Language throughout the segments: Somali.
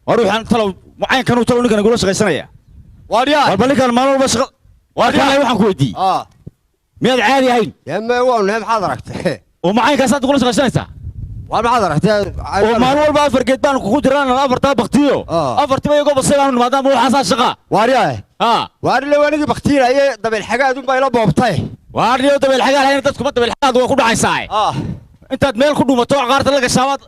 واروح أنا طلعوا معين كانوا طلعوا نكنا نقول شغل سنة يا واريا والبلي كان مالو بس واركان لا يوحنا كويتي مياد عادي هين يا ما هو نهم حضرك ومعين كاسات تقول شغل سنة وما حضرك ومالو البعض فرقت بان كخود رانا أفر تاب بختيو أفر تبي يقول بس ما دام هو حساس شقة واريا واريا لو أنا بختير أيه طب الحاجة دول بايلا بوبتاي واريا طب الحاجة هين تدخل طب الحاجة هو كله عايساي أنت ميل كله متوع غارت لك الشباب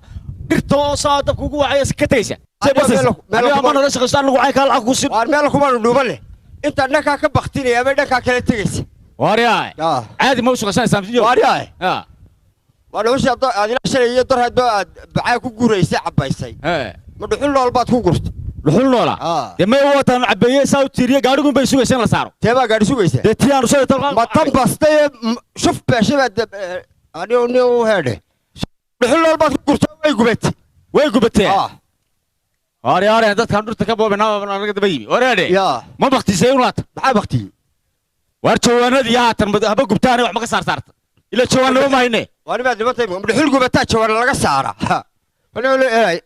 درتو صادق كوكو عايز كتيسة بس أنا ما نرش غشان لو عايك على أقوسين وارميلكم أنا دوبله أنت نكا كبختير يا بدك كلا تجلس واريا عادي ما وش غشان سامسونج واريا وأنا وش هذه الشيء يدور هذا بعاك كوكوريس عبايسي ما دحول له البات كوكورت دحول له لا يما هو تان عباية ساوي تيريا قارقون بيسوي سين لسارو تبا قاري سوي سين تيان رسول تلقى ما تنبسط شوف بشبه أنا هذا دحول له البات كوكورت ويقبتي أري هذا كان درت كبوا بنا قد بيجي أري ما بختي سيولات ما بختي وارتوانا دياتن هبا قبتاني وح ما صارت إلا توانا ما هينه وأنا بعد ما تيجي بدحول قبتها توانا لقى سارة أنا أقول إيه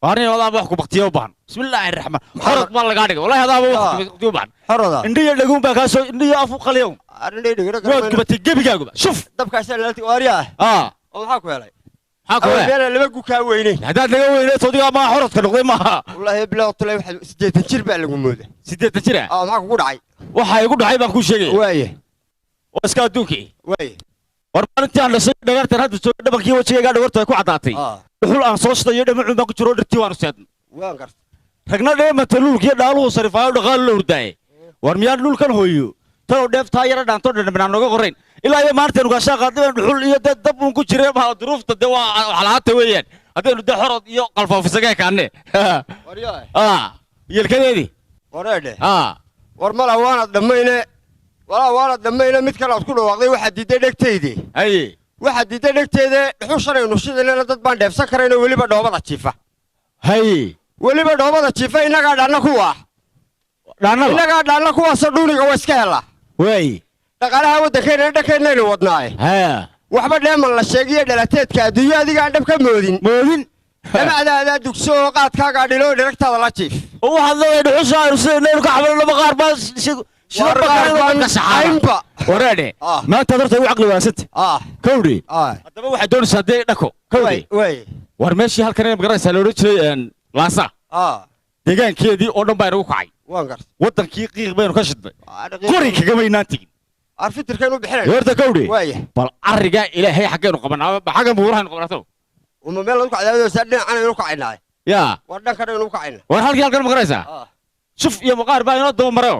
واري والله بحكم بختي وبان بسم الله الرحمن حرط بالله قاعد والله هذا هو بختي وبان حرط إندي يلقون بكاسو إندي أفوق اليوم قبتي جيبي شوف دب كاسة لالتي واريا وحكوا علي حكوا اللي بقول كاويني هذا لقويني صديق ما حرط كنقضي ما والله بلا طلع واحد سديت تشرب على الموضة سديت تشرب ما كقول عاي وحي يقول عاي ما كل شيء وايه واسكا دوكي وايه وربنا أنا شيء دقرت هذا السؤال ده بقي وجهي قاعد ورته يكون عطاتي وحول أن صوصته يدمع ما كنت رود التوان سيد وانقرت رجنا ده مثلول كي دالو صرفه ودخل له رداي ورميان لول كان هويو ترى دف تاير دان تود من نوجا قرين إلا يوم مارتين وقاشا قادم حول يد دب ممكن جري بها ظروف تدوا حالات وين هذا ده حرط يو قلفه في سجاي كانه ورياه يلكني دي وريده ورملا وانا دمينا ولا وانا دمينا متكلم كله واقعي واحد ديدك تيدي أي واحد ديدك تيدي حشرة ونشيد لنا ضد باندف سكرنا ولي بدوبة الشفا هاي ولي بدوبة الشفا إنك قاعد أنا كوا إنك قاعد أنا كوا صدوني كواسكالا وي دقالها ودكين الوضناي ها وحبا دائما الشيقية دلاتيت كادوية دي قاعد بكم مودين لما هذا دكسو قاد قاعد يلو دركت هذا الشيف هو هذا يدعو صار نيرو كحبل لما غاربا شنو بقى وراني ما تقدر تقول عقلي واسط كوري هذا واحد دون صدق دكو كوري وي ورمشي هالكلام بقرا سالوري شيء لاسا deegaan keedii oo dhan baa inagu kacay waan gar wadankii qiiq baynu ka shidnay qori kaga weynaantii arfitirkan u bixinay horta kawdhi bal ariga ilaahay xageenu qabanaa xaga buurahan qabanaa uma meel lagu kacday saadin aan inuu kacaynaa ya wadan kale inuu kacaynaa war halkan ma qaraysaa shuf iyo maqaar baa inoo daba maro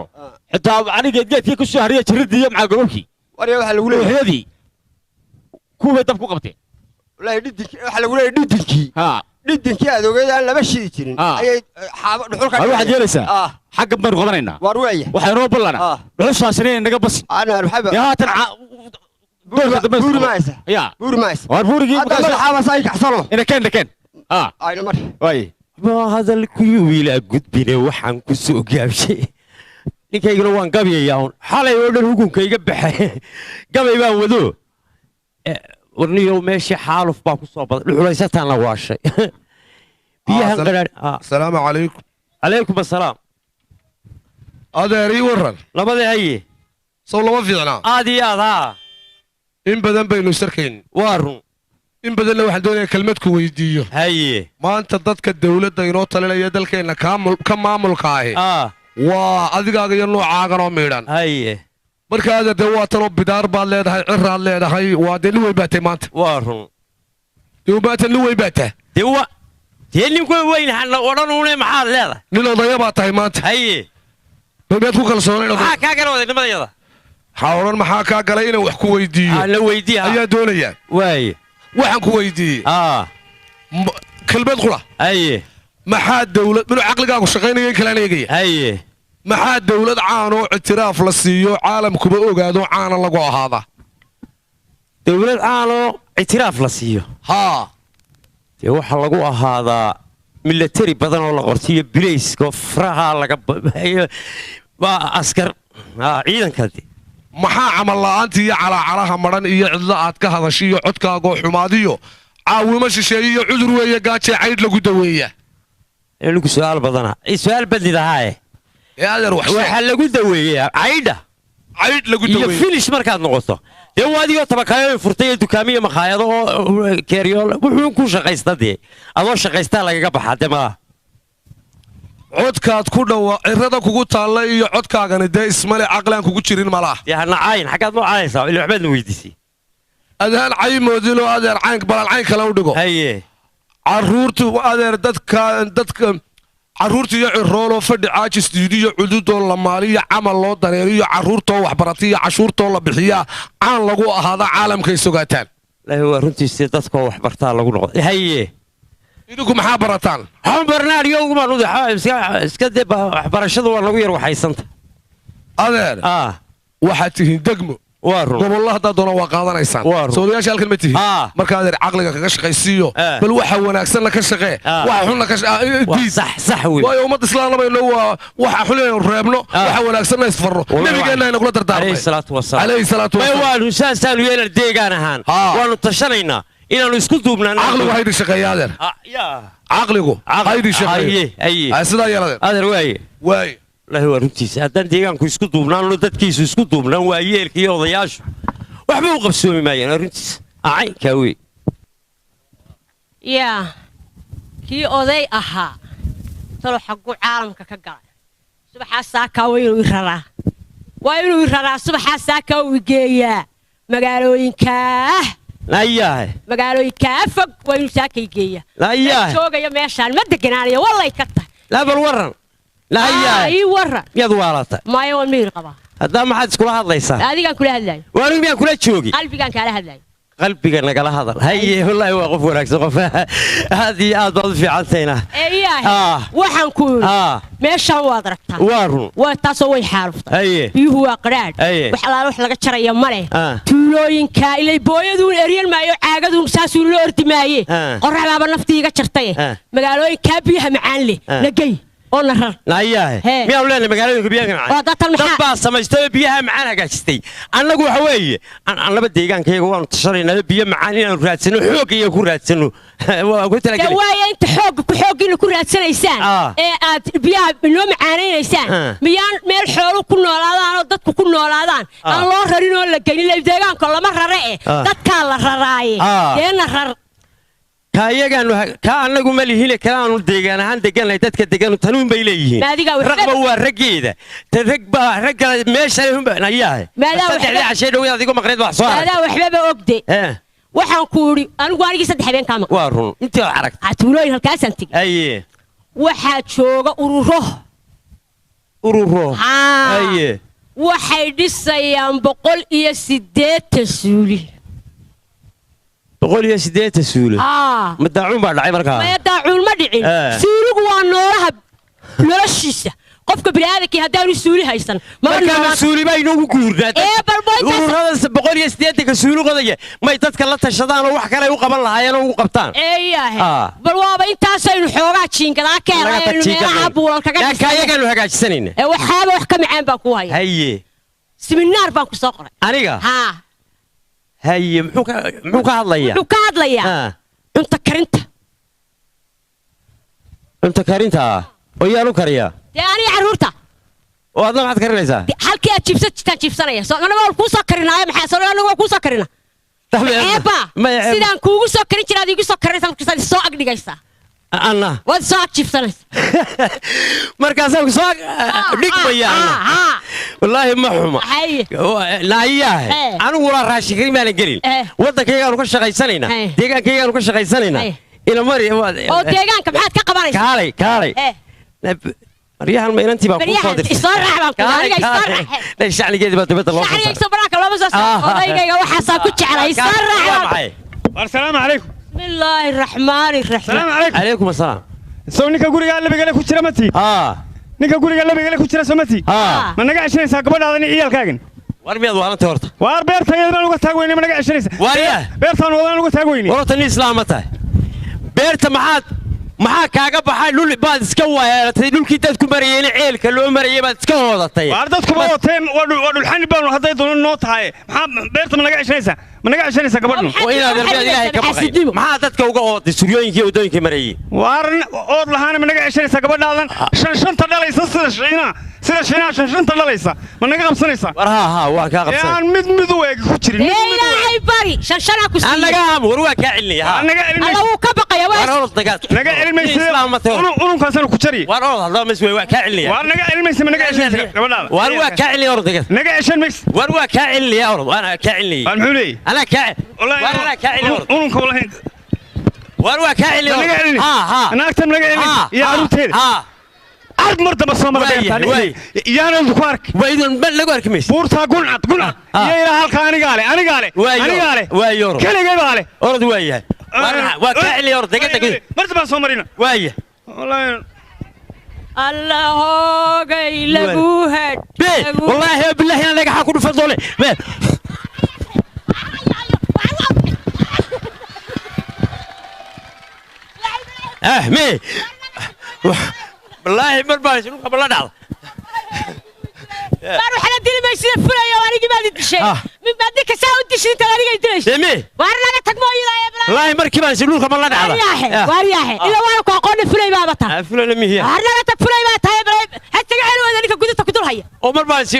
xitaa aniga geedkii ku soo hariya jiridii iyo maca gobobkii war waxa lagu leeyahay kuwa dab ku qabtay wallahi waxa lagu leeyahay dhididkii dhididkii aad ogeeyaan laba shidi jirin ayay xaabo dhuxul ka waxa jeelaysaa xagga baan qabanaynaa war weeye waxa inoo ballana dhuxushaasina naga bas ana alxaba ya tan buuri maaysa ya buuri maaysa war buurigii ma xaaba say kaxsano ina keen ayna mar way ma hadalkii wiila gudbine waxaan ku soo gaabshay ninkayguna waan gabayaa xalay oo dhan hukunkayga baxay gabay baan wado warniyo meeshii xaaluf baa ku soo badan dhuxulaysataan la waashay biyahan qaraar assalaamu calaykum calaykum assalaam adeerii waran labadii haye sow lama fiicnaa aad iyo aad haa in badan baynu sarkayn waa run in badanna waxaan doonayaa kelmad ku weydiiyo haye maanta dadka dawladda inoo talinaya dalkeenna ka maamulka ahi waa adigaaga iyo noocaagan oo miidhan haye markaada dee waa tanoo bidaar baad leedahay ciraad leedahay waa dee nin weyn baatay maanta waa run dee maanta nin weyn baataa dee ninku weyn hana odhanuune maxaad leedahay nin odaya baa tahay maanta haye miyaad ku kalsoonay maxaa kaa gala odaynimadayada waxaa odhan maxaa kaa galay inaan wax ku weydiiyo la weydiiya ayaa doonayaa waaye waxaan ku weydiiyey kelmad qura haye maxaa dawlad minuu caqligaagu shaqaynaya in kalaan eegaya haye maxaa dawlad caan oo ictiraaf la siiyo caalamkuba ogaado caana lagu ahaada dawlad caan oo ictiraaf la siiyo haa dee waxaa lagu ahaadaa milatari badan oo la qortiyo bilayska faraha laga waa askar ciidankadi maxaa camal la'aanta iyo calaacalaha madhan iyo cidla aad ka hadashiyo codkaagoo xumaadiyo caawimo shisheeye iyo cudur weeye gaajee caydh lagu daweeyaa lagu su'aal badana su'aal badli lahaa adeer waxa lagu daweeyaa caydh lagu daweeyaa iyo finish markaad noqoto dee waadiyo tabakaayo furtay dukaamiye maqaayado oo keeriyool wuxuu ku shaqaystay adoo shaqaystaa lagaga baxaa ma codkaad ku dhawa cirada kugu taalla iyo codkaagana dee ismale caqlaan kugu jirin malaha yaana cayn xagaad ma caynaysaa ilaa waxbaad la weydiisay adaan caymoodilo adeer cayn balal cayn kala u dhigo haye caruurtu adeer dadka caruurta iyo ciroolo fadhi caajis diidiyo cududoo la maaliyo camal loo dareeriyo caruurtoo waxbaratiyo cashuurtoo la bixiyaa caan lagu ahaada caalamkay sogaataan laahi waa runtiisii dadkoo waxbartaa lagu noqday haye idinku maxaa barataan waxaan barnaa ariyowgumaan iska dee waxbarashadu waa nagu yar waxaysanta adeer waxaad tihiin degmo gobollo haddaa doona waa qaadanaysaan soodayaasha halkan ma tihiin marka adeer caqliga kaga shaqaysiiyo bal waxa wanaagsanna ka shaqee waxa xunna ka waayo ummadda islaamlamayno waa waxa xunaynu reebno waxa wanaagsanna isfarno nabigeenna ayna kula dardaarmay alayhi salaatu wasalaam waanu saasaanu yeelan deegaan ahaan waanu tashanaynaa inaanu isku duubnaan caqligu haydi shaqeeya adeer caqligu haydi shaqeeya sidaa yeeladeen adeer waaye lahi waa runtiisa haddaan deegaanku isku duubnaanno dadkiisu isku duubnaan waa yeelka iyo odayaashu waxba u qabsoomi maayaan waa runtiisa caynkaa wey yaa kii oday ahaa talo xagguu caalamka ka galay subaxaa saakaa waa inuu i raraa subaxaa saakaa uu igeeyaa magaalooyinkaa fog waa inuu saakay geeyaa joogaya meeshaan ma deganaanayo wallay ka tahay laabal waran ii warran miyaad waalata maya waan miyir qabaa haddaa maxaad iskula hadlaysaa adigaan kula hadlaayo waanigu miyaan kula joogi qalbigaan kaala hadlaayo qalbiga nagala hadal haye wallaahi waa qof wanaagsan qof aad iyo aad baad u fiicantayna waxaan ku yidhi meeshaan waad aragtaa waa run waa taasoo way xaaluftay biyuhu waa qadhaadh wax alaala wax laga jaraya ma leh tuulooyinkaa ilay booyaduun eryan maayo caagaduun saasuun loo ordi maaye qorraxdaaba naftii iga jartaye magaalooyinkaa biyaha macaan leh nagey oo narar miyaanu leenahay magaalooyinka biyaha macaan dad baa samaystay oo biyaha macaan hagaajistay annagu waxa weeye annaba deegaankayaga waanu tashanaynaa biyo macaan inaanu raadsano xooggiiya ku raadsano waaye inta xooggiina ku raadsanaysaan ee aad biyaha inoo macaanaynaysaan miyaan meel xoolu ku noolaadaan oo dadku ku noolaadaan aan loo rarin oo la gelin deegaanka lama rare dadkaa la raraaye deena rar ka annagu ma lihine kalaanu deegaan ahaan degannahay dadka deganu tanuun bay leeyihiin ragba waa raggeeda ragga meeshasaddexdii cashee dhowad adigo maqneed wax soo arag waxbaba ogde waxaan ku idhi anigu anigii 3 habeen kaa maqan waa run intii oo arag tuulooyin halkaasaan tegey waxaa jooga ururo waxay dhisayaan 180 suuli 180 suuli ma daacuun baa dhacay markaa ma daacuun ma dhicin suuligu waa noolaha noloshiisa qofka bini'aadamkii haddaanu suuli haysan markaa suuli baa inoogu guurnaa ururada 180 suuli qodaya may dadka la tashadaan oo wax kale u qaban lahaayeen oo ugu qabtaan bal waaba intaasaynu xoogaa jiingadaa ka helaynu meelaha buulal kaga dhigayagaanu hagaajisanayna waxaaba wax ka macaan baan ku haya haye siminaar baan ku soo qoray aniga haye muxuu ka hadlayaa cunto karinta oo yaanu kariyaa dee aniga carruurta oo adna maxaad karinaysaa halkii aad jiibsataan jiibsanaya anaga waa kuu soo karinaayo maxaa soo anaga waa kuu soo karina sidaan kuugu soo karin jira aad iigu soo karinaysaa markaasaad soo agdhigaysaa anna waad soo ag jiibsanaysaa markaasaan soo dhigmaya wallaahi ma xuma naayahe anigu walaa raashin karin maanan gelin waddankaygaanu ka shaqaysanaynaa deegaankaygaanu ka shaqaysanaynaa ilamari oo deegaanka maxaad ka qabanaysaa kaalay maryahan ma inantii baa kuu soo dirtay shacnigeedii baa dibadda loo odaygayga waxaasaa ku jeclay asalaamu calaykum bismillaahi raxmaani raxiim calaykum asalaam sow ninka gurigaa labigale ku jira mati ninka guriga labigale ku jira soo mati ma naga ceshanaysaa gabadhaada nin ciyaalkaagan war miyaad waalantay horta waar beertayadaan uga taag weyne ma naga ceshanaysaa waarya beertaan wadaan uga taag weyne horta nin islaam ma tahay beerta maxaad maxaa kaaga baxay dhul baad iska weeratay dhulkii dadku marayeen ceelka loo marayay baad iska hoodatay waar dadku ma wateen waa dhulxani baan hadday doonan noo tahay maxaa beerta ma naga ceshanaysaa gabadhan waa inaad ilaahay ka baqay maxaa dadka uga ooday suryooyinkii wadooyinkii marayay waaran ood lahaana ma naga ceshanaysaa gabadhaadan shanta dhalaysa sida shiinaa shanta dhalaysa ma naga qabsanaysaa war haa waa kaa qabsan aan mid u eeg ku jirin ilaahay bari shana ku sii anaga war waa ka cilniya ha anaga alla uu ka baqaya war orod dagaal naga cilmaysa urunkaasana ku jari war orod hadda mas way waa ka cilniya war naga cilmaysa ma naga ceshanaysaa gabadhaada war waa ka cilniya orod dagaal naga ceshan mays war waa ka cilniya orod ana ka cilniya war muxuu leeyahay ana ka war ana ka cilniya orod urunka wallahi war waa ka cilniya naga cilni ha naagtan naga cilni iyo arunteeda ha عاد مرة بس ما بدي يا نلد كوارك وإذا بل كوارك مش بورتا قنعت يا هالك أنا قالي وايور كل قالي أرد وايه وكعلي أرد دقيقة مرة بس مرينا وايه والله الله جاي لبوهد والله بالله أنا لقى حكون فضولي مي والله مرباش نقول قبل لا نعرف بارو حنا ديري ما يصير فرايا وانا ما ادري شيء من بعدك ساعه ودشي انت غادي قلتليش مي وانا انا تقمو يا بلا والله مركي ما يسيبون قبل لا نعرف وارياحي الا وانا كقول فراي بابتا فراي مي هي وانا انا تفراي بابتا يا بلا حتى قالوا هذا اللي قدرت كدور هي ومرباش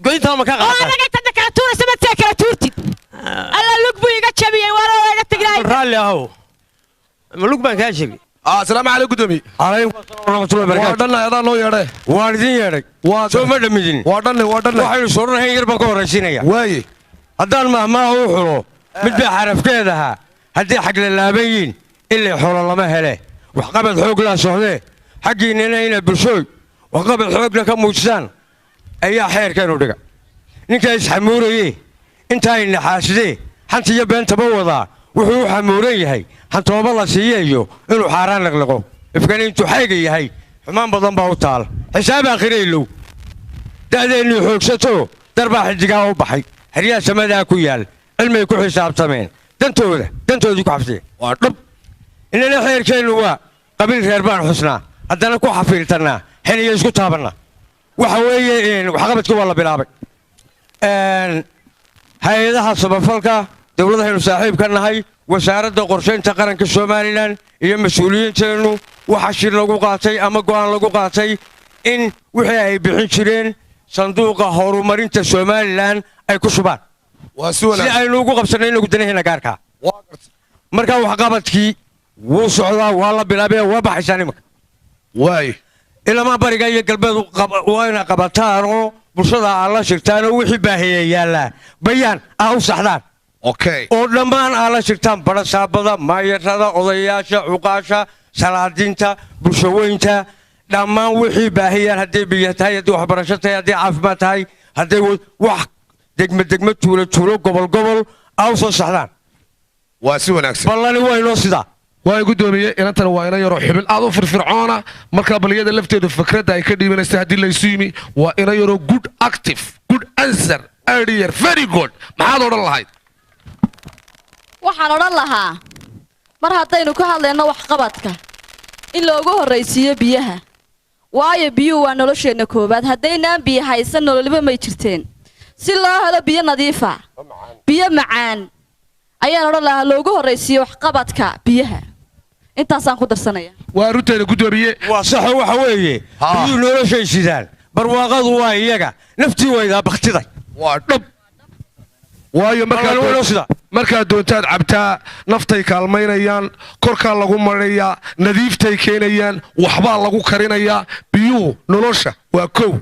قدرت ما كان انا قلت لك تورا سمت كراتورتي الله لقبو يقا جبي وانا قلت تقراي رالي اهو ملوك بان كاشبي السلام عليكم قدومي عليكم السلام ورحمة الله وبركاته وادنا يا لو يرى واردين يرى سو ما دمجين وادنا waxay sooranay yar baan ka horeysinaya way hadaan ma uu xulo mid baa xarafkeedaha hadii xaq la laabayin ilaa xulo lama hele wax qabad xoog la socday xaqiinina ina bulshooy wax qabad xoog la ka muujsan ayaa xeerkan u dhiga ninka is xamuurayay inta ay naxaasday hantiya beenta wada wuxuu xamuuran yahay hantooba la siiyeeyo inuu xaaraan laqlaqo ifkan intuu xayga yahay xumaan badan baa u taal xisaab akhireylo da'deenu xoogsato darbaa xidigaa u baxay xiriyaa samadaa ku yaal cilmi ku xisaabtameen dantoodii ku xafsiyeen waa dhab inana xeerkeenu waa qabiil reer baan xusnaa haddana ku xafiirtanaa xiliya isku taabanna waxa weeye waxqabadkii waa la bilaabay hay-adaha samafalka dowladahaynu saaxiib ka nahay wasaaradda qorshaynta qaranka somalilan iyo mas-uuliyiinteennu waxa shir lagu qaatay ama go'aan lagu qaatay in wixii ay bixin jireen sanduuqa horumarinta somalilan ay ku shubaan si aynu ugu qabsanay inagu danaheena gaarkaa markaa waxqabadkii wuu socdaa waa la bilaabay waa baxaysaa nimanka waay ilamaa bariga iyo galbeed waa ina qabataan oo bulshada aad la shirtaan oo wixii baahiya yaallaa bayaan ah u saxdaan oo dhammaan aad la shirtaan barasaabada maayarada odayaasha cuqaasha salaadiinta bulshaweynta dhammaan wixii baahiyaan hadday biyo tahay haddii waxbarasho tahay haddii caafimaad tahay hadday wax degme tuulo gobol aa u soo saxdaan waa si wanaagsan ballani waa inoo sidaa waa gudoomiye inantan waa ina yaroo xubin aad u firfircoona markaa baliyada lafteedu fikradda ay ka dhiibanaysa haddii laysu yimi waa ina yaroo good active good answer earlier very good maxaad odhan lahayd waxaan odhan lahaa mar haddaynu ka hadlayno waxqabadka in loogu horraysiiyo biyaha waayo biyuhu waa nolosheenna koowaad haddaynaan biyo haysan nololiba may jirteen si loo helo biyo nadiifa biyo macaan ayaan odhan lahaa loogu horraysiiyo waxqabadka biyaha intaasaan ku darsanaya waa runteeda gudoomiye waa saxo waxa weeye biyuhu noloshay sidaan barwaaqadu waa iyaga naftii waydaa baktiday waa dhab waayo markaad doontaad cabtaa naftay kaalmaynayaan korkaa lagu marinayaa nadiiftay keenayaan waxbaa lagu karinayaa biyuhu nolosha waa kow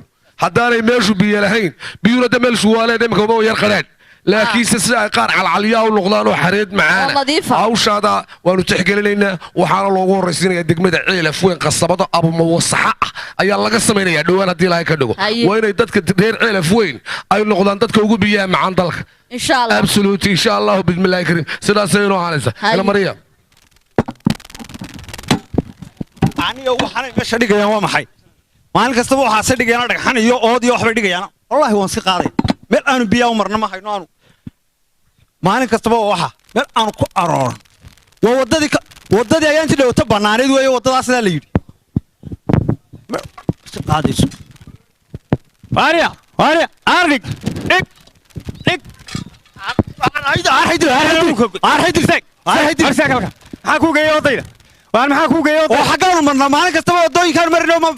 haddaanay meeshu biyo lahayn biyuhuna da meelshu waaleen imika uma yar qadhaan laakiinse sida ay qaar calcalyaa u noqdaan oo xareed macaana hawshaada waanu tixgelinaynaa waxaana loogu horraysiinayaa degmada ceelaf weyn qasabada abumawasaxa ah ayaa laga samaynayaa dhowaan haddii ilaahay ka dhigo waa inay dadka reer ceelaf weyn ay noqdaan dadka ugu biyaha macaan dalka absolute insha allahu bismillahi kariim sidaasay inoo ahaanaysa ila mariya aniga waxaan meesha dhigayaan waa maxay maalin kastaba waxaase dhigayaan dhagxan iyo ood iyo waxbay dhigayaan wallaahi waan iska qaaday meel aanu biyaa u marna ma hayno aanu maalin kastaba waa waxa meel aanu ku arooran waa waddadii wadadii ayaan intii dhawata banaanid weeye wadadaasna la yidhi qaadayso waariya arnig dhig maxaa kuu geeyey wadayda waan maxaa kuu geeyey wadayda oo xaggaanu marnaa maalin kastaba wadooyinkaan marino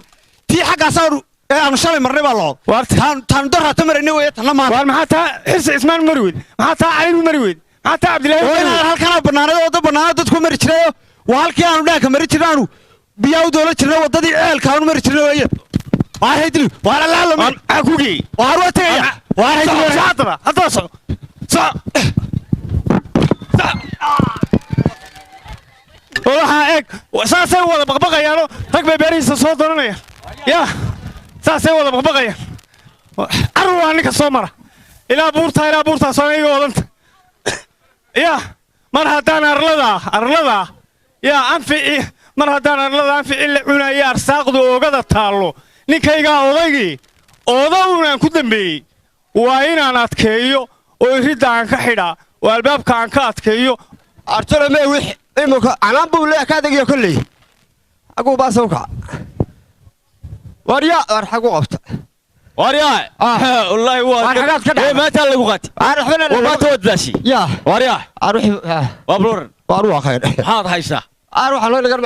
tii xaggaasaanu aanu shalay marnay baa loo taanu darraata marayna weeye tanna maanta waan maxaa taa xirsi cismaan mari weyd maxaa taa caligu mari weyd maxaa taa cabdilaahi halkanaa bannaanada wadda bannaanada dadku mari jirayo waa halkii aanu dhaanka mari jirna aanu biyaa u doola jirna waddadii ceelka aanu mari jirna weeye waarhaydili waaralaalami maxaa kuu geeyey waar waa tegaya waarhaydili haddaba soco waxaa eeg saasay wada baqbaqayaano rag bay beerihiisa soo doonanayaan yaa saasay wada baqbaqayaan carur waa ninka soo mara ilaa buurtaas oo iga wadanta yaa mar haddaan arladaa yaa anfici mar haddaan arlada anfici la cunaya arsaaqdu oogada taallo ninkaygaa odaygii oodawunaan ku dambeeyey waa inaan adkeeyo oo iridda aan ka xidhaa oo albaabka aan ka adkeeyo artolome wix imika canaan buu leeyahay ka adegiyo kolley xaguu baasa u kaca warya war xagu qabta waryaa wallaahi xagaad ka dhaca maanta lagu qaati maanta wadaashi yaa waryaa aruxi waa bluran waar waa khayr maxaad haysaa aruxa loo dhigan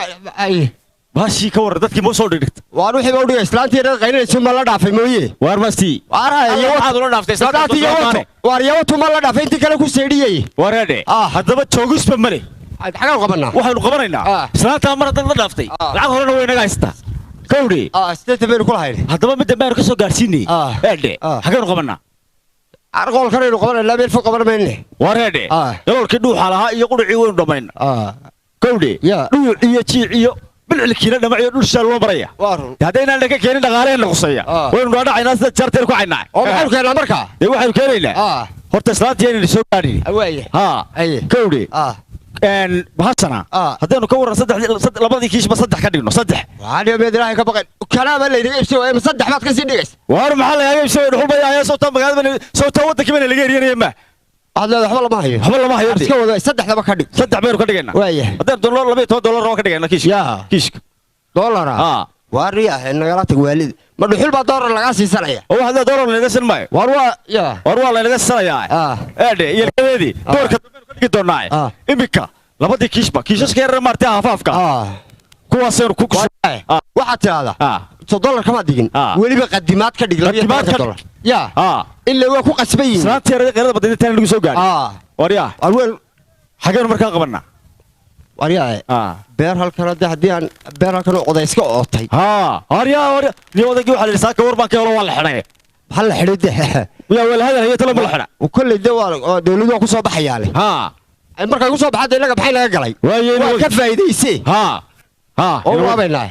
baashii ka warra dadkii ma soo dhigta waar wixii baa u dhigay islaantii reer qaynanaysa ma la dhaafay mooye waar mastii waxaad ula dhaaftay waar yawatu ma la dhaafay intii kale ku seedhiyey wareedhe haddaba joogisba male xagaan qabanaa waxaynu qabanaynaa islaantaa mar haddaad la dhaaftay lacag horena way naga haystaa kawdhe sideetan baynu kula haynay haddaba midda baynu ka soo gaarsiinay eedhe xagaynu qabanaa arqoolkanaynu qabanayna meel fog qaban mayne wareedhe galoolkii dhuuxa lahaa iyo qudhicii waynu dhammayna kawdhe dhuuc iyo jiic iyo bilcilkiina dhamaciyo dhul shaal loo maraya haddaynaan dhaka keenin dhaqaaleheenna quseeya waynu dhaadhacaynaa sida jaarteen ku caynaa oo maxaynu keennaa markaa dee waxaynu keenaynaa horta islaantii aynayna soo gaadhin kawdhe bahasana haddaynu ka warran labadii kiishba saddex ka dhigno saddex meed ilaahay ka baqeen kalaaba laynaga ibsay ma saddex baad ka sii dhigaysa waar maxaa lagaaga ibsay dhuxulbaya sawtaa magaalada sawtaa waddankii bana laga eriyanaya ma waxaad leedahay waxba lama hayo iska wada saddexdaba ka dhig saddex baynu ka dhigaynaa waaya haddaynu doonno $12 oo ka dhigaynaa kiishka doolara waa riyaah nagala tag waalid ma dhuxul baa doolar lagaa siisanaya oo waxaad doolar laynaga san maayo waar waa laynaga sanayaa eedhe iyo labadeedii doorka dambeenu ka dhigi doonaa iminka labadii kiishba kiishaska yarar maartay hafaafka kuwaasaynu ku waxaad tidahdaa $1 kama digin weliba qadimaad ka dhig $12 ilaa waa ku qasban yihiin islaantii yarada qeyrada badayda taan lagu soo gaadhay waryaa xagaynu markaa qabannaa waryaa beer halkan haddii aan beer halkan oday iska ootay waryaa ni odaygii waxaa la yidhi saaka war baan ka helo waa la xidhay maxaa la xidhay de yaa waa la hadalaya talo ma la xidha kolley de waa dawladdu waa ku soo baxayaale markay ku soo baxada innaga maxay naga galay waa ka faa'iidaysee oo waabaynaa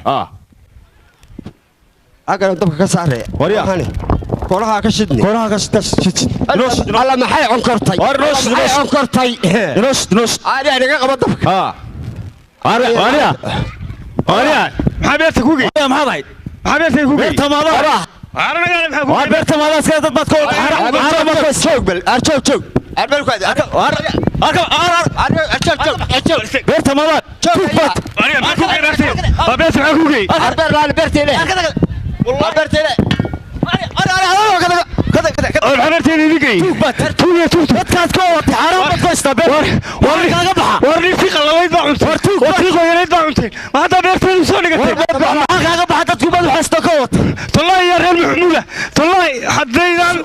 agana dabka ka saaree waryaa kooraha ka shidni alla maxay onkortay onkortay ayaa naga qaba dabka maxaa beerta ku gey maxaad ahayd maxaa beerta ku gey beerta maadaa waa beerta maadaa iska dad baad ka joog bal joog beerta maadaa maxaa ku gey beerteene xabarteeda idigay dadkaad ka watay xaaraan baad ku haystaa beerkaaga baxa war ninkii qallabayd baa cuntay wartii qoyanayd baa cuntay ma haddaa beerteedu soo dhigatay maxaa kaaga baxa dadku baad waxaysta ka watay tallaahi yaa reer maxmuuda tallaahi haddaydan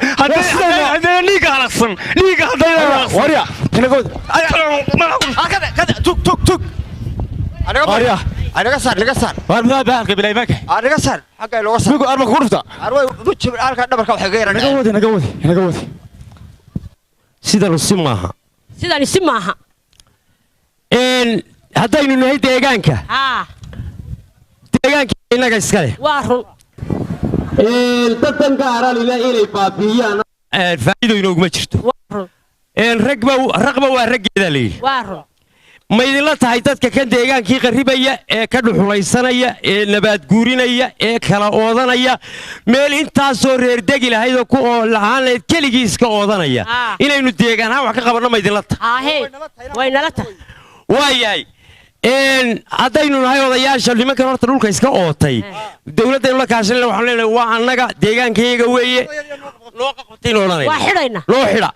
dhiigga halaqsan dhiigga haddaydan halaqsan warya tug warya naga saar waar maxaa bahalka bilaymaanka naga saar xagga looga saar migu arma ku dhufta arway rujib halka dhabarka waxay ga yaraan naga wadi sidanu si maaha sidani si maaha haddaynu nahay deegaanka innaga iska leh waa run dadkan gaaralila inay baabiiyaan faa'iido inooguma jirto raqba waa raggeedaa layidhi waa run ma idinla tahay dadka kan deegaankii qarribaya ee ka dhuxulaysanaya ee nabaad guurinaya ee kala oodanaya meel intaasoo reerdegi lahaydoo ku oo lahaan lahayd keligii iska oodanaya inaynu deegaan ahaan wax ka qabanno ma idinla tahay way nala tahay waa yahay haddaynu nahay odayaasha nimankan horta dhulka iska ootay dowladdaynu la kaashanayna waxaan leenahay waa annaga deegaankayaga weeye noo qabtaynu odhanayna waa xidhayna noo xidha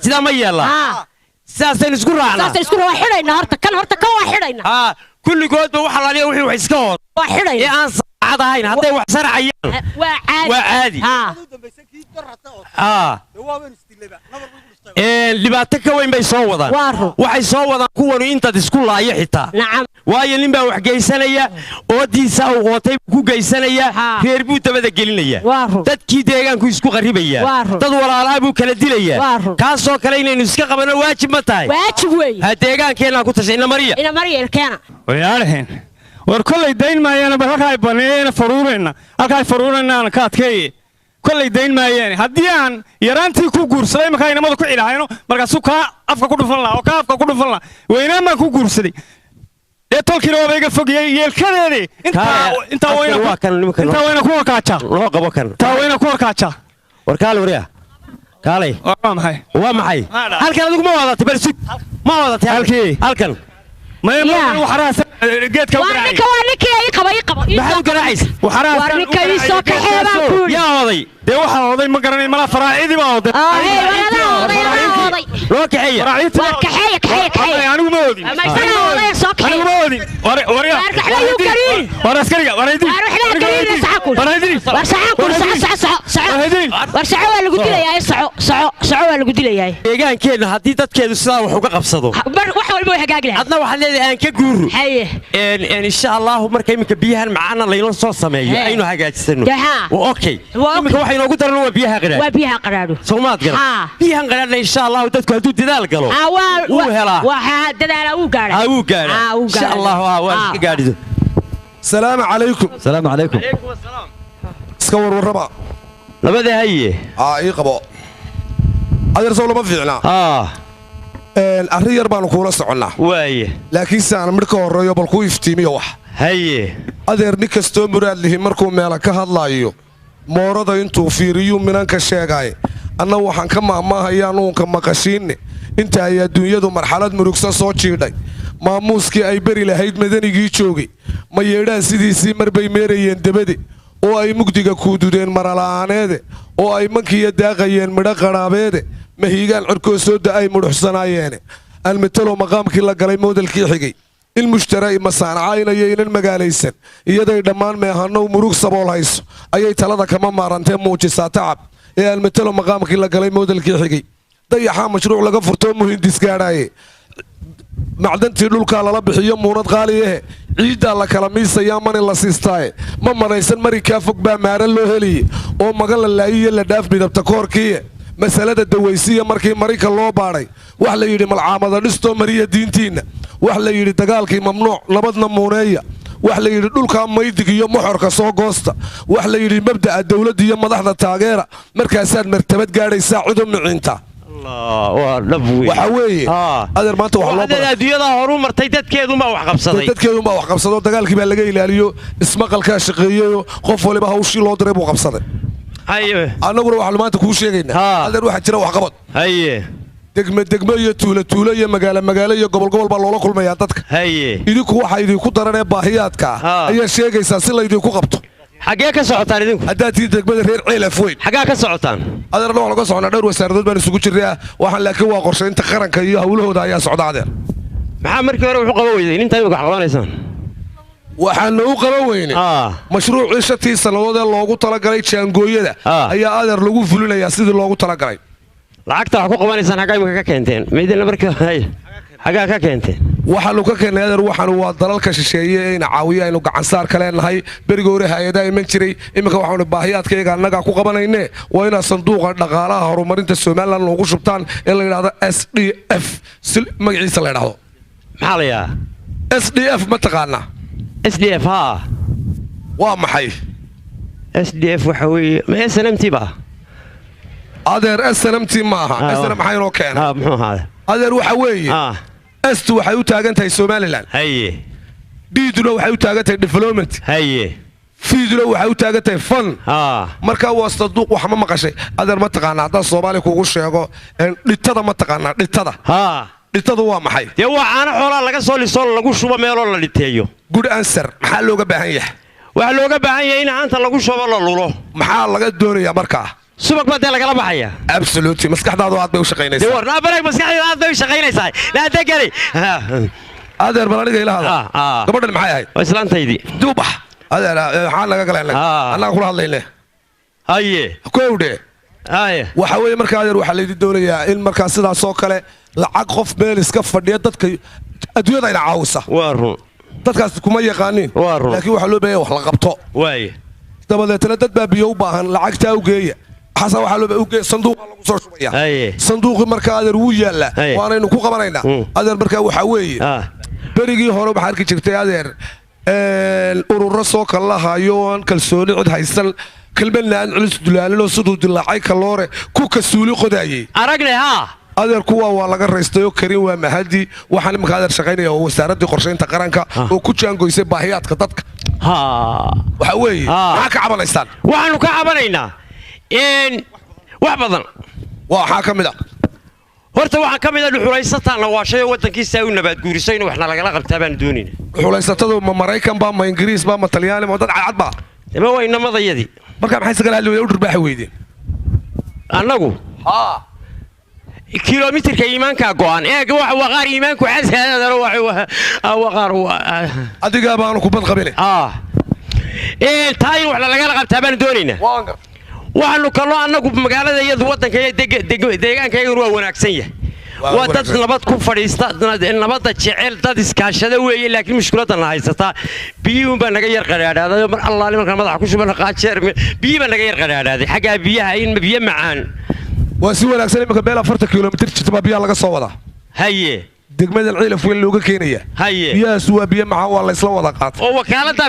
sidaa ma yeellaa sidaasaynu isku raacnaa waa xidhayna horta kan waa xidhayna kulligoodba waxa laaliya wixii wax iska ood waa xidhayna ee aan saacad ahayn hadday wax saracayaan waa caadi dhibaato ka weyn bay soo wadaan waxay soo wadaan kuwanu intaad isku laayo xitaa waayo nin baa wax geysanaya oodiisa uu qootay ku geysanaya reer buu dabada gelinaya dadkii deegaanku isku qaribaya dad walaalaa buu kala dilaya kaasoo kale inaynu iska qabano waajib ma tahay waajib weeye ha deegaankeenna ku tashay ina mariya keena wayaalaheen war kollay dayn maayaan bal halka ay baneeyeen faruurayna halka ay faruurayna ka adkeeyay kollay dayn maayeen haddii aan yaraantii ku guursaday markaa inamada ku cilahayno markaasuu kaa afka ku dhufan lahaa oo kaa afka ku dhufan lahaa weynaan baan ku guursaday dee tolkiina waaba iga fogiyey yeelkadeedii intaa wayna ku warkaajaa loo qabo kan intaa wayna ku warkaajaa war kaale waryaa kaalay waa maxay halkan adigu ma wadatay bal sug ma wadatay halkan dee waxaa oday ma garanay malaa faraacidii baa oday loo kaxeeya anigu ma oodin war askariga deegaankeenna haddii dadkeedu sidaa wax uga qabsado adna waxaad leedahay aan ka guuro insha allahu marka iminka biyahan macaana laynoo soo sameeyo aynu hagaajisano okay iminka waxa inoogu daran waa biyaha qadhaadho soomaad garan biyahan qadhaadhna insha allahu dadku hadduu dadaal galo wuu helaa wuu gaadhaa insha allahu waa iska gaadhido salaamu calaykum iska warwarraba labada haye ii qabo adeer sow lama fiicnaa arrin yar baanu kuula soconnaa waaye laakiinse aan midh ka horreeyo bal kuu iftiimiyo wax haye adeer nin kastoo muraad lihi markuu meela ka hadlaayo moorada intuu fiiriyuu minanka sheegaaye anna waxaan ka maahmaahayaa nuunka maqashiinne inta ay adduunyadu marxalad murugsan soo jiidhay maamuuskii ay beri lahayd madanigii joogay ma yeedhaan sidiisii marbay meerayeen debade oo ay mugdiga kuududeen marala'aaneede oo ay mankiya daaqayeen midho qadhaabeede mahiigaan cirkoo soo da'ay mudhuxsanaayeene almatalow maqaamkii la galay moodalkii xigay in mushtara masaanacaynaya inan magaalaysan iyaday dhammaan meehannow murug sabool hayso ayay talada kama maarantee muujisaa tacab ee almatalow maqaamkii la galay moodalkii xigay dayaxaa mashruuc laga furtoo muhindisgaadhaaye macdantii dhulkaa lala bixiyo muunad qaaliyahe ciiddaa la kala miisayaa mani la siistaaye ma manaysan marikaa fog baa maaran loo heliye oo magan la laayiyo la dhaaf midabta koorkiiye masalada dawaysiya markii marika loo baadhay wax la yidhi malcaamada dhistoo mariya diintiinna wax la yidhi dagaalkii mamnuuc nabadna muuneeya wax la yidhi dhulkaa maydig iyo moxorka soo goosta wax la yidhi mabda'a dawladda iyo madaxda taageera markaasaad martabad gaadhaysaa cidu miciinta waxa weeye adeer maanta adduunyadaa horu martay dadkeedunbaa wax qabsadoo dagaalkii baa laga ilaaliyo ismaqalkaa shaqeeyeyo qof waliba hawshii loo diray buu qabsaday annaguna waxaanu maanta kuu sheegaynaa adeer waxaa jira waxqabad degmo iyo tuulo iyo magaalo iyo gobol baa loola kulmayaa dadka idinku waxaa idinku daranee baahiyaadka ayaa sheegaysaa si laydinku qabto xaggee ka socotaan idinku haddaad tii degmada reer ceelaf weyn xaggaa ka socotaan adeerna waxaan ka soconaa dhowr wasaaradood baan isugu jirnaa waxaan laakiin waa qorshaynta qaranka iyo hawlahooda ayaa socda adeer maxaa markii hore wuxuu qaban weyday inta imika wax qabanaysaan waxaana u qaban weyne mashruucii 5 sannadood ee loogu talagalay jaangooyada ayaa adeer lagu fulinayaa sidii loogu talagalay lacagta wax ku qabanaysaan xaggaa imika ka keenteen meydina markaa xaggaa ka keenteen waxaanu ka keennay adeer waxaanu waa dalalka shisheeye ayna caawiya aynu gacansaar ka leenahay beriga hore hay-adaa iman jiray iminka waxaanu baahiyaadkayaga annagaa ku qabanayne waa inaad sanduuqa dhaqaalaha horumarinta somalilan noogu shubtaan ee la yidhahdo SDF si magaciisa la yidhahdo maxaa la yidhahdaa SDF ma taqaanaa SDF waa maxay SDF waxa weeye ma SNMT ba adeer SNMT ma aha SNM maxaa inoo keenay muxuu ahaa adeer waxa weeye astu waxay u taagan tahay Somaliland diiduna waxay u taagan tahay development fiiduna waxay u taagan tahay fun marka waa saduuq wax ma maqashay adeer ma taqaanaa hadda Soomaali kugu sheego dhitada ma taqaanaa dhitada dhintadu waa maxay dee waa caano xoolaa laga soo lisoo lagu shubo meeloo la dhiteeyo good answer maxaa looga baahan yahay waxaa looga baahan yahay in haanta lagu shubo la lulo maxaa laga doonayaa markaa subag baa dee lagala baxaya absolutely maskaxdaadu aad bay u shaqaynaysaa dee warna bareeg maskaxdaadu aad bay u shaqaynaysaa laada geli adeer balaniga ila hada gabadhan maxay ahayd waa islaantaydii duubax adeer maxaa laga galay annaga kula hadlayne haye kowdhe haye waxa weeye markaa adeer waxaa laydi doonayaa in markaa sidaasoo kale lacag qof meel iska fadhiya dadka adduunyada ina caawisa waa run dadkaas kuma yaqaanin laakiin waxaa loo baahan wax la qabto waaye dabadeetana dad baa biyo u baahan lacagtaa u geeya xasan waxaa loo baahan sanduuqa lagu soo shubaya sanduuqi markaa adeer wuu yaallaa waanaynu ku qabanaynaa adeer markaa waxaa weeye berigii hore waxaa arki jirtay adeer ururo soo kala lahayo aan kalsooni cid haysan kelmadna aan culis dulaalinoo siduu dilaacay kaloore ku kasuuli qodaayey aragne haa adeer kuwa waa laga raystayoo karin waa mahadi waxaan imanka adeer shaqaynaya oo wasaaraddii qorshaynta qaranka oo ku jaangoysay baahiyaadka dadka waxa weeye maxaa ka cabanaysaan waxaanu ka cabanaynaa wax badan waxaa ka mid a horta waxaan ka mid a dhuxulaysataana waashay oo waddankiisa u nabaadguuriso in waxna lagala qabtaa baanu doonayna dhuxulaysatadu ma maraykan baa ma ingiriis baa ma talyaani ma dad cadcad baa ma waa inamadayadii markaa maxay sagala hadli weyda u dhirbaaxi weydeen annagu kilomitirka iimaankaa go'an eeg waa qaar iimaanku xasaadana waa qaar adigaa baanu kubad qabine taa in waxna lagala qabtaa baanu doonaynaa waxaanu kaloo annagu magaalada iyadu waddanka deegaankayaguna waa wanaagsan yahay waa dad nabad ku fadhiista nabadda jecel dad iskaashada weeye laakiin mushkiladana haysataa biyuun baa naga yar qadhaadhaaday mar allaali markaan madaxa ku shubana qaajeer biyi baa naga yar qadhaadhaaday xaggaa biyaha in biyo macaan waa si wanaagsan imanka meel 40 kilomitir jirta baa biyaha laga soo wadaa haye degmada ciilaf weyn looga keenaya haye biyahaas waa biyo macaan waa la isla wada qaatay oo wakaalada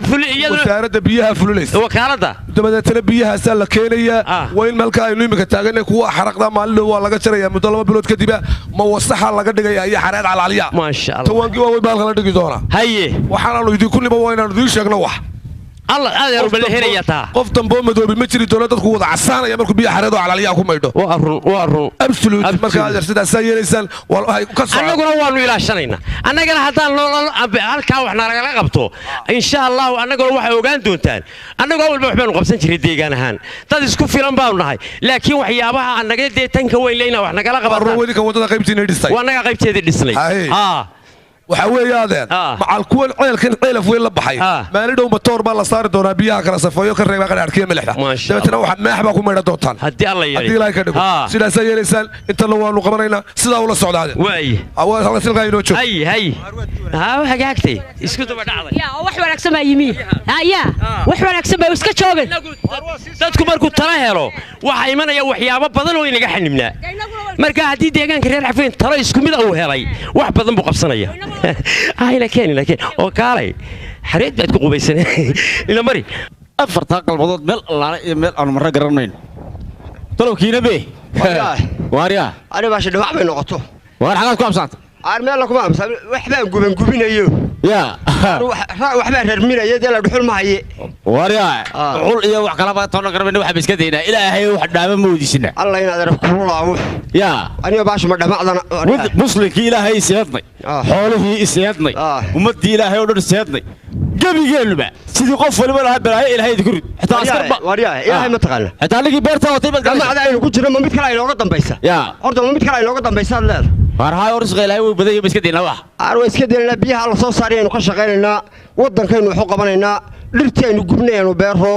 wasaaradda biyaha fulinaysa wakaalada dabadeetana biyahaasaa la keenayaa waa in malka aynu iminka taaganay kuwa xaraqda maalin waa laga jarayaa muddo 2 bilood kadib ma wasaxa laga dhigaya iyo xareed calaliya maasha Allah tawaangi waa way baalka la dhigi doona haye waxaanu idin kulliba waa inaanu idin sheegno wax الله هذا رب الهرية تا قف تنبو مدوب مجري دولتك وضع عسانا يا مركو بيا حريدو على اليا كو ميدو وارو ابسولوت مركا هذا سدا سايريسان والله كسر انا قلنا وانو الى شنينا انا قلنا حتى halka waxna laga qabto insha Allah anagu waxay ogaan doontaan anagu walba waxbaan qabsan jiray deegaan ahaan dad isku filan baan nahay laakiin waxyaabaha anaga deetanka weyn leeyna wax naga qabto roowadi ka wadada qaybtiina dhisay waa naga qaybteeda dhisnay waxa weeyaadeen macal kuwan ceelkan ceelaf weyn la baxay maalidhow matoor baa la saari doonaa biyaha kala safayo ka reeba qadhaadhkiya milixda dabeetana waxa maax baa ku meedha doontaan haddii alla yeelay haddii ilaahay ka dhigo sidaas ay yeelaysaan inta la waanu qabanaynaa sidaa ula socdaade waay awaa hala silqa inoo joog hay waxa gaagtay isku daba dhacday yaa wax wanaagsan baa yimi yaa wax wanaagsan baa iska joogay dadku markuu tala helo waxa imanaya waxyaabo badan oo inaga xanibnaa marka haddii deegaanka reer xafeen talo isku mid uu helay wax badan buu qabsanaya laakiin oo kaalay xareed baad ku qubaysanay ila mari afarta qalbadood meel allaale iyo meel aan marra garanayno talowkiina be waariya ani baa shidhac bay noqoto waar xagaad ku absaanta aan meel kuma absan waxbaan gubanayo ya waxbaan reerminayo dee la dhuxul ma haye waariya xul iyo wax kala baa toona garabna waxa iska deynaa ilaahay wax dhaama moodisina alla inaad arag ku laawo ya aniga baash ma dhamacdana muslimkii ilaahay isiyadnay xoolihii isiyadnay ummadii ilaahay oo dhan isiyadnay gabigeelba sidii qof waliba laha balaayo ilaahay idinku rid xitaa askarba waariya ilaahay ma taqaana xitaa ligi beerta watay bad gamacda aynu ku jirno ma mid kale ay nooga dambaysa ya horta ma mid kale ay nooga dambaysa leed warhaay orisqa ilaahay way baday iska deynaa wax way iska deynaa biyaha la soo saaraynu ka shaqeynaynaa wadankaynu wax u qabanaynaa dhirtii aynu gubnayno beero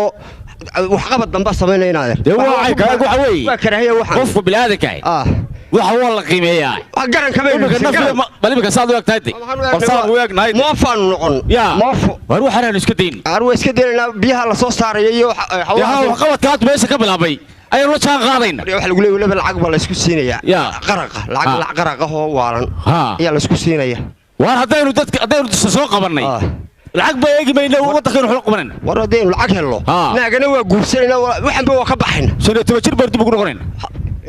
wax qabad damba sameynayna waxa weey waa karaahiya waxa qofku bilaadanka waxa waa la qiimeeyaa garanka balibka saad u egtahay farsaad u egnahay moofaan noqon moofo war waxaan iska deyn way iska deynaa biyaha la soo saarayo iyo wax qabadkaad meesha ka bilaabay ayuu la jaan qaadayna waxa lagu leeyahay lacag baa la isku siinaya qaraqa lacag qaraqa oo waalan ayaa la isku siinaya war hadaynu soo qabanay lacag bay eegi mayna waddankeenu xul qabanayna war hadaynu lacag helno naagana waa guursanayna waxan baa ka baxayna shanay jir baa dib ugu noqonayna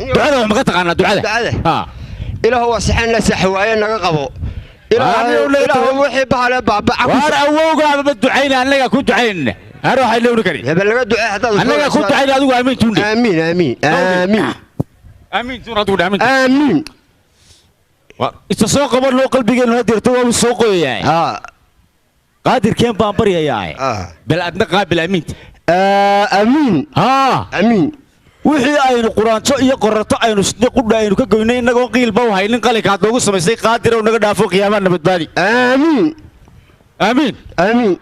ducada wax ma ka taqaanaa ducada ilaahu waa saxana saxwaaye naga qabo ilaahu wixii bahale baaba war awowga ma ducayna anaga ku ducaynaa هذا واحد لو نكري هذا اللي قد أنا كنت عايز أقول آمين توندي آمين آمين تون هتقول آمين آمين isoo qaban loo qalbigeenu hadeerto waa soo qoyahay qaadirkeen baan baryayaa bal adna qaabil amiin amiin wixii aynu quraanto iyo qorato aynu sidii qudha aynu ka goynay inagoo qiilba u haynin qalinkaad loogu samaysay qaadir oo naga dhaafo qiyaamaha nabadbaadi amiin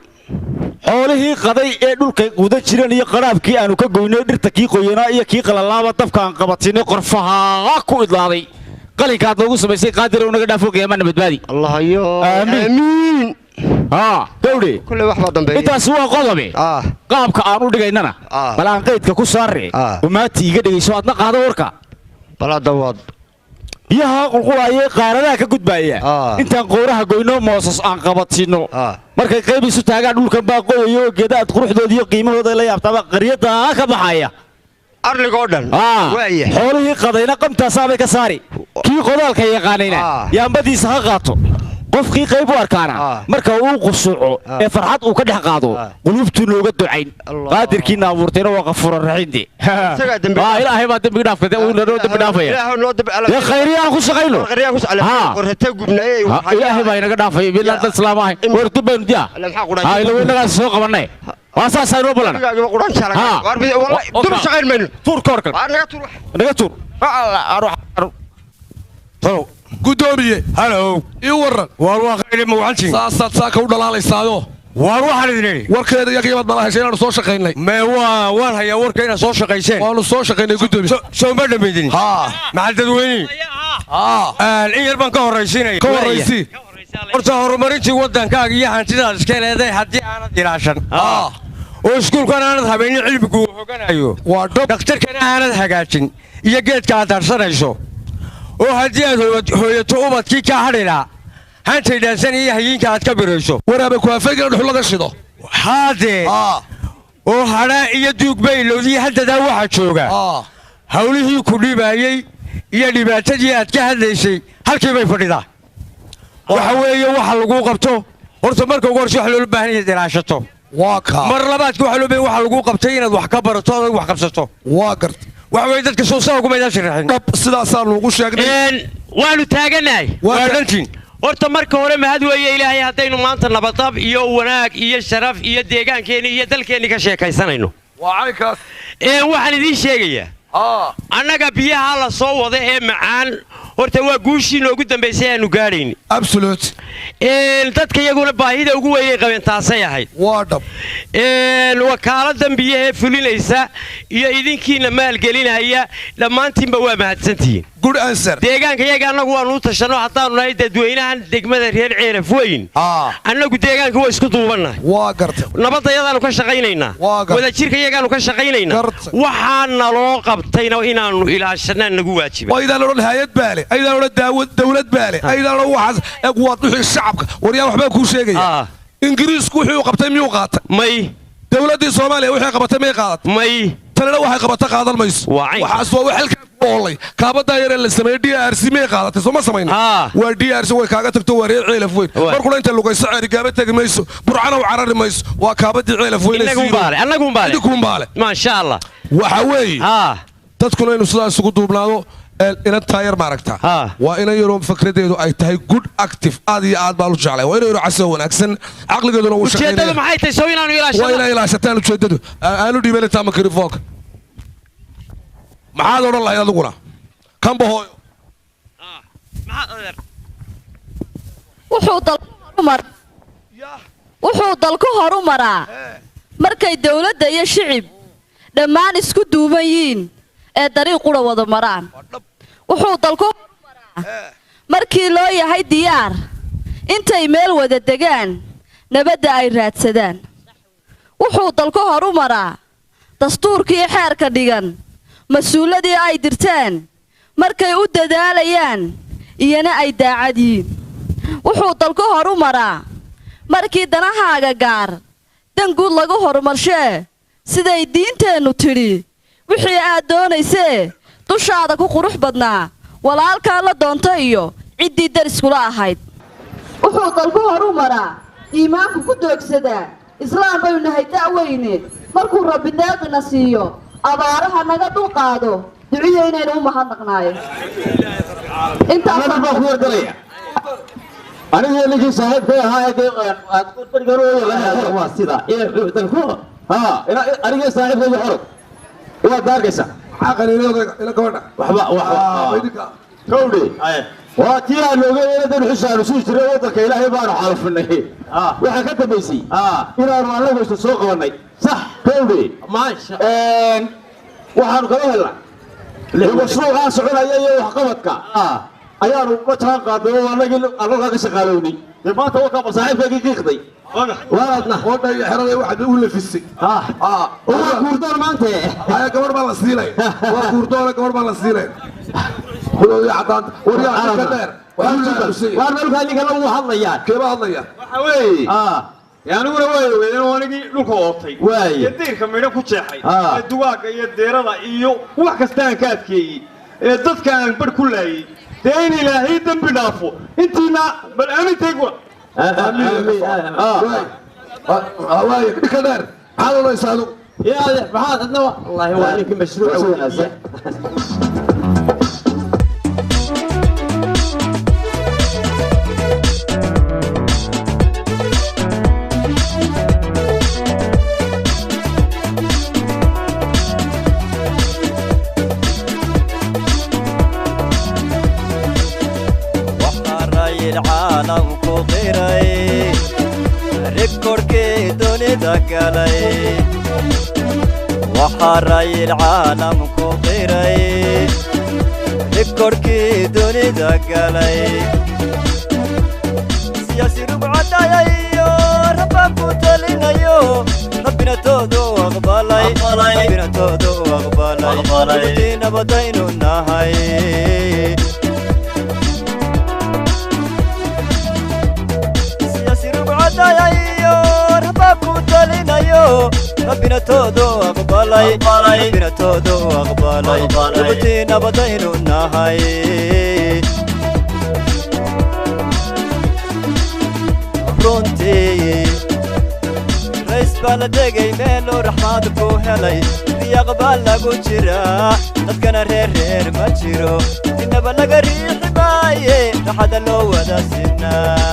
xoolihii qaday ee dhulka guda jireen iyo qaraabkii aanu ka goynay dhirta kii qoyanaa iyo kii qalalaaba dabka aan qabatinay qorfaha ku idlaaday qalinkaad loogu samaysay qaadir oo naga dhaafo qiyaamaha nabadbaadi amiin dawde كله واحد ضمبي انت سوا قضبي قابك aan u dhigaynana bal aan qaydka ku saarre umaati iga dhigayso adna qaado warka bala dawad biyaha qulqulaayay qaaradaha ka gudbaaya intaan qowraha goyno moosas aan qabatino markay qayb isu taagaan dhulkan baa qoyayo geedaad quruxdooda iyo qiimahooda la yaabtaba qariyada ka baxaya arligoo dhan waaya xoolihii qadayna qamtaasaabay ka saari kii qodaalka yaqaanayna yaambadiisa ha qaato qofkii qayb u arkaana marka uu qusuuco ee farxad uu ka dhex qaado qulubtu nooga ducayn qaadirkiina abuurtayna waa qafuur raxiindi ilaahay baa dambi dhaafkada uu noo dambi dhaafaya ya khayriyaan ku shaqayno qorata gubnay ilaahay baa inaga dhaafay bilaa dad islaamahay wartu baan diya ilo inaga soo qabanay waa saas aynu balan dur shaqayn mayno tur korka naga tur gudoomiye halow ii waran waar waa khayr mawcanti saasaad saaka u dhalaalaysaado waar waxaan idin warkeeda iyo qiimad bala heshay inaanu soo shaqaynay waan hayaa warka inaad soo shaqayseen waanu soo shaqaynay gudoomiye soo ma dhammaydin maxal dadweyne in yar baan ka horraysiinaya horta horumarintii waddankaaga iyo hantidaad iska leedahay haddii aanad ilaashan oo iskuulkan aanad habaynin cilmigu uu hoganayo waa dhakhtarkana aanad hagaajin iyo geedka aad darsanayso oo haddii aad hooyato ubadkii ka hadhilaa hantay dhaansan iyo hayiinka aad ka birayso waraaba kuwaafeygana dhuxul laga shido haadee oo hadhaa iyo duugbaylowdii haddadaa waxa jooga hawlihii ku dhibaayey iyo dhibaatadii aad ka hadlaysay halkii bay fadhidaa waxa weeye waxa laguu qabto horta marka ugu horse wax loola baahan yahay ilaashato mar labaadka waxa loo baahan waxa laguu qabtay inaad wax ka barato adag wax qabsato waa garta waxa weeye dadka soo saa ugu meydaan sharaxin sidaasaanu ugu sheegnay waanu taaganahay waa dhantiin horta marka hore mahad weeye ilaahay haddaynu maanta nabadab iyo wanaag iyo sharaf iyo deegaankeenni iyo dalkeenni ka sheekaysanayno waa caynkaas waxaan idiin sheegayaa annaga biyaha la soo wada ee macaan horta waa guushii noogu dambaysay aanu gaadhayn absolute dadka iyaguna baahida ugu weeyay qabeen taasay ahayd waa dhab wakaaladan biyahee fulinaysa iyo idinkiina maalgelinaya dhammaantiinba waa mahadsantihiin good answer deegaanka iyaga annagu waanu u tashanno haddaanu nahay dadweynahan degmada reer ceelaf weyn annagu deegaanka waa isku duubannahay waa garta nabadayadaanu ka shaqaynaynaa wadajirka iyagaanu ka shaqaynaynaa waxaa naloo qabtayna inaannu ilaashanaan nagu waajiba aydaan odhan hayad baale aydaan odhan dawlad baale aydaan odhan waxaas waad wixii shacabka waryaan waxbaa kuu sheegaya ingiriisku wuxuu qabtay miyuu qaatay may dawladdii soomaaliya waxay qabatay may qaadat may tanina waxay qabata qaadan mayso waxaas waa wax halkaa ku oolay kaabadaa yaree la sameeyey DRC may qaadatay soo ma samayna waa DRC way kaaga tagto waa reer ceelaf weyn markuna inta lugayso ceerigaaba tagi mayso burcana u carari mayso waa kaabadii ceelaf weyn annagu baale maasha allah waxa weeye dadkuna inuu sidaa isugu duubnaado ina taayar maaragta waa ina yaroo fikradeedu ay tahay good active aad iyo aad baan u jeclay waa ina yaroo casoo wanaagsan caqligeeduna uu shaqeynaya ujeedadu maxay tahay soo inaanu ilaashano waa ina ilaashataan ujeedadu aanu dhiibanaytaa makrifoonka maxaad odhan lahayd adiguna kanba hooyo wuxuu dalku horumaraa markay dawladda iyo shicib dhammaan isku duuban yihiin ee dariiq qura wada maraan wuxuu dalku horumaraa markii loo yahay diyaar intay meel wada degaan nabadda ay raadsadaan wuxuu dalku horumaraa dastuurkii xeerka dhigan mas-uuladii ay dirteen markay u dadaalayaan iyana ay daacad yihiin wuxuu dalku horumaraa markii danahaaga gaar dan guud lagu horumarshee siday diinteennu tidhi wixii aad doonaysee dushaada ku qurux badnaa walaalkaa la doonta iyo ciddii dariskula ahayd wuxuu dalku horumaraa iimaanku ku doogsadaa islaam baynu nahay da'weyne markuu rabbi deeqina siiyo abaaraha naga dulqaado duciya inaynu u mahadnaqnaayo intaas baa ku wargalaya aniga ninkii saaxiibkay ahaa aad qurbargarooyo waa sida dalku aniga saaxiibkay xorod waa daargaysa ila gabadha waxba kowdhe waa tii aan ogeyn dan xusaanu sii jiray waddanka ilaahay baanu xalafinay waxaa ka dambaysay inaanu annagu isa soo qabanay sax kowdhe waxaanu kala helnaa mashruucaa soconaya iyo waxqabadka ayaanu mataan qaadnay oo annagii allalkaa ka shaqaalownay dee maanta wakaa bal saaxiibkaygii qiiqday waadna oodha iyo xerada waxaad u lafisay waa guurdoon maanta haya gabadh baa la siinay waa guurdoona gabadh baa la siinay kudoodii caddaanta waryaa ka dheer waar meelkaa ninka lagu hadlayaa keeba hadlaya waxa weeye aniguna waa ogeyn oo anigii dhulka ootay waaye diirka midho ku jeexay ee dugaagga iyo deerada iyo wax kasta aan ka adkeeyey ee dadka aan bar ku laayay dee in ilaahay dembi dhaafo intiina bal aamintaygu waaye dhika dheer maxaad odhanaysaa adigu يا بعض النوع والله هو عليك مشروع وناسه العالم كقري ريكوركي دوني دقالي وحراي العالم كقري ريكوركي دوني دقالي سياسي ربعنا يو ربكو تلينا يو ربنا تودو أقبالي ربنا تودو أقبالي بدينا بدينو النهاي ربنا تودو أقبالي ربنا تودو أقبالي ربتينا بدينو النهاي برونتي رئيس بلدقي ميلو رحمادكو هلي في أقبال لقو جرا نتكنا رير ما جيرو إنا بلغ ريح باي رحد اللو ودا سنة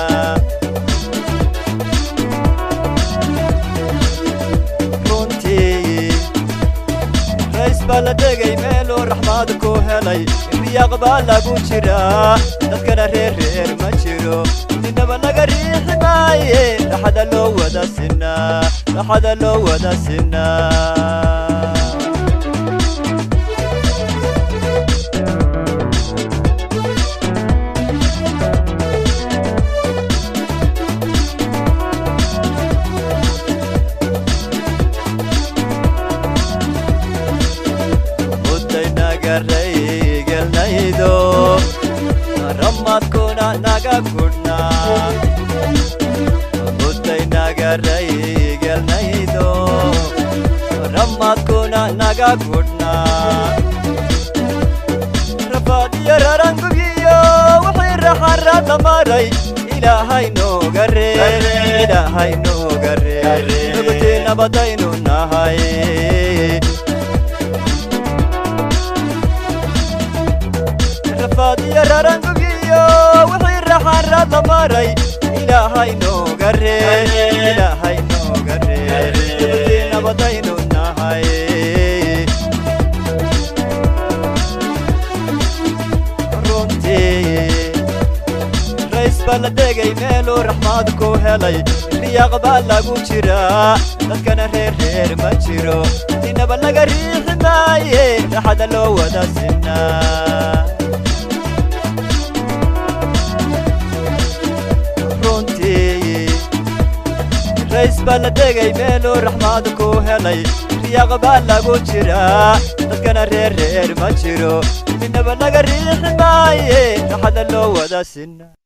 بلدقي ميلو رحمادكو هلي في أقبال لقو جرا نتكنا رير ما جيرو إنا بلغ ريح باي رحد اللو ودا سنة رحد اللو ودا سنة رمات كونا ناقا كورنا مدي ناقا ريقل نايدو رمات كونا ناقا كورنا رفاد يرارنقو بيو وحير حرات ماري إلهي نوغري إلهي نوغري نبتينا بدينو نهاي رفاد يرارنقو وحير حرات ماري إلهي نوغري إلهي نوغري بدينا بدينو النهاي رونتي رئيس بلدقي ميلو رحمادكو هلي اللي أقبال لقو جرا نتكنا رير ما جيرو إنا بلغ ريح ماي لحد اللو ودا سنة رئيس بلدقي ميلو رحمادكو هلي في أقبال لقو جرا نتكنا رير ما جيرو إنا بلغ ريح ماي لحد اللو ودا سنة